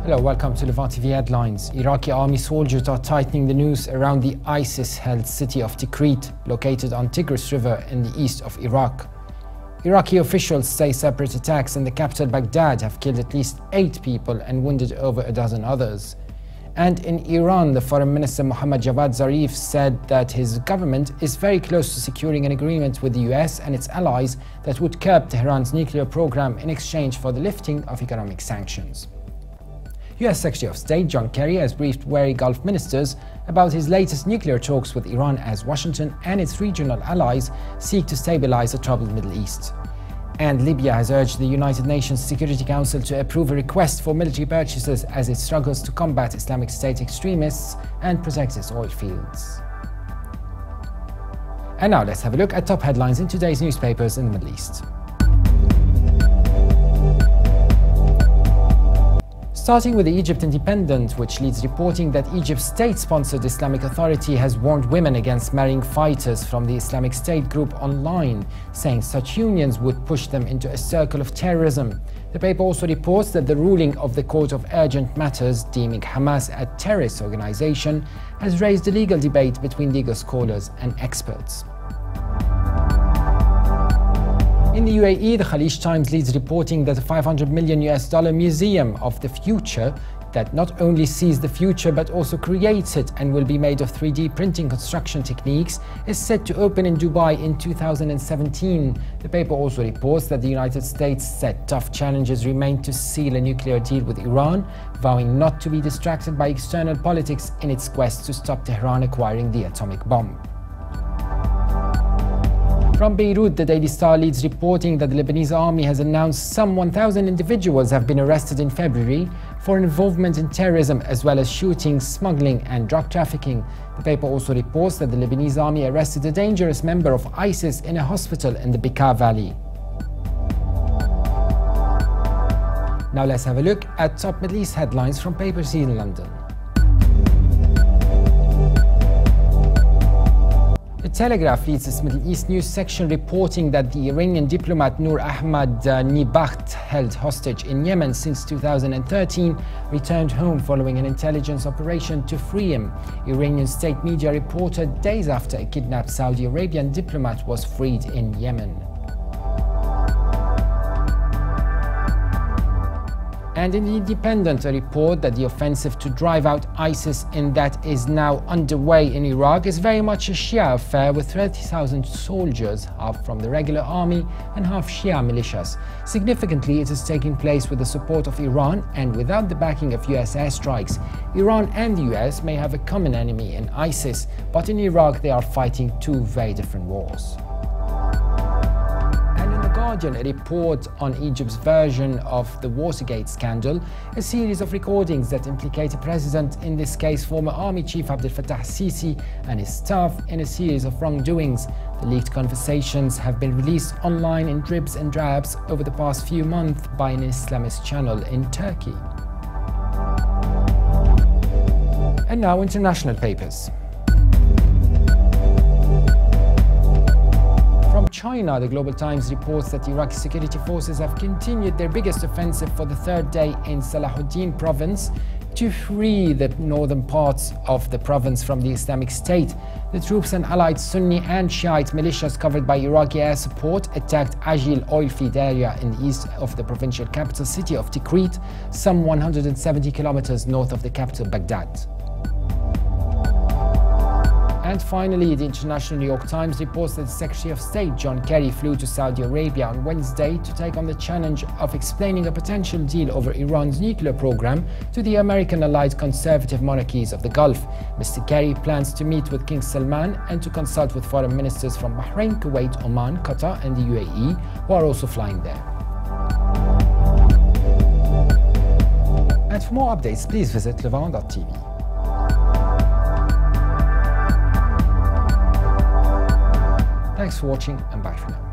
Hello, welcome to Levant TV Headlines. Iraqi army soldiers are tightening the noose around the ISIS-held city of Tikrit, located on Tigris River in the east of Iraq. Iraqi officials say separate attacks in the capital Baghdad have killed at least 8 people and wounded over a dozen others. And in Iran, the Foreign Minister Mohammad Javad Zarif said that his government is very close to securing an agreement with the US and its allies that would curb Tehran's nuclear program in exchange for the lifting of economic sanctions. US Secretary of State John Kerry has briefed wary Gulf ministers about his latest nuclear talks with Iran as Washington and its regional allies seek to stabilize the troubled Middle East. And Libya has urged the United Nations Security Council to approve a request for military purchases as it struggles to combat Islamic State extremists and protect its oil fields. And now let's have a look at top headlines in today's newspapers in the Middle East. Starting with the Egypt Independent, which leads reporting that Egypt's state-sponsored Islamic Authority has warned women against marrying fighters from the Islamic State group online, saying such unions would push them into a circle of terrorism. The paper also reports that the ruling of the Court of Urgent Matters, deeming Hamas a terrorist organization, has raised a legal debate between legal scholars and experts. In the UAE, the Khalij Times leads reporting that a $500 million museum of the future that not only sees the future but also creates it and will be made of 3D printing construction techniques is set to open in Dubai in 2017. The paper also reports that the United States said tough challenges remain to seal a nuclear deal with Iran, vowing not to be distracted by external politics in its quest to stop Tehran acquiring the atomic bomb. From Beirut, the Daily Star leads reporting that the Lebanese army has announced some 1,000 individuals have been arrested in February for involvement in terrorism as well as shooting, smuggling and drug trafficking. The paper also reports that the Lebanese army arrested a dangerous member of ISIS in a hospital in the Bekaa Valley. Now let's have a look at top Middle East headlines from papers here in London. The Telegraph leads its Middle East news section reporting that the Iranian diplomat Noor Ahmad Nibakht, held hostage in Yemen since 2013, returned home following an intelligence operation to free him. Iranian state media reported days after a kidnapped Saudi Arabian diplomat was freed in Yemen. And in the Independent, a report that the offensive to drive out ISIS in that is now underway in Iraq is very much a Shia affair, with 30,000 soldiers, half from the regular army and half Shia militias. Significantly, it is taking place with the support of Iran and without the backing of US airstrikes. Iran and the US may have a common enemy in ISIS, but in Iraq they are fighting two very different wars. A report on Egypt's version of the Watergate scandal, a series of recordings that implicate a president, in this case former Army Chief Abdel Fattah Sisi, and his staff in a series of wrongdoings. The leaked conversations have been released online in dribs and drabs over the past few months by an Islamist channel in Turkey. And now international papers. From China, the Global Times reports that Iraqi security forces have continued their biggest offensive for the third day in Salahuddin province to free the northern parts of the province from the Islamic State. The troops and allied Sunni and Shiite militias covered by Iraqi air support attacked Ajil oilfield area in the east of the provincial capital city of Tikrit, some 170 kilometers north of the capital Baghdad. And finally, the International New York Times reports that the Secretary of State John Kerry flew to Saudi Arabia on Wednesday to take on the challenge of explaining a potential deal over Iran's nuclear program to the American allied conservative monarchies of the Gulf. Mr. Kerry plans to meet with King Salman and to consult with foreign ministers from Bahrain, Kuwait, Oman, Qatar and the UAE, who are also flying there. And for more updates, please visit Levant.tv. Thanks for watching and bye for now.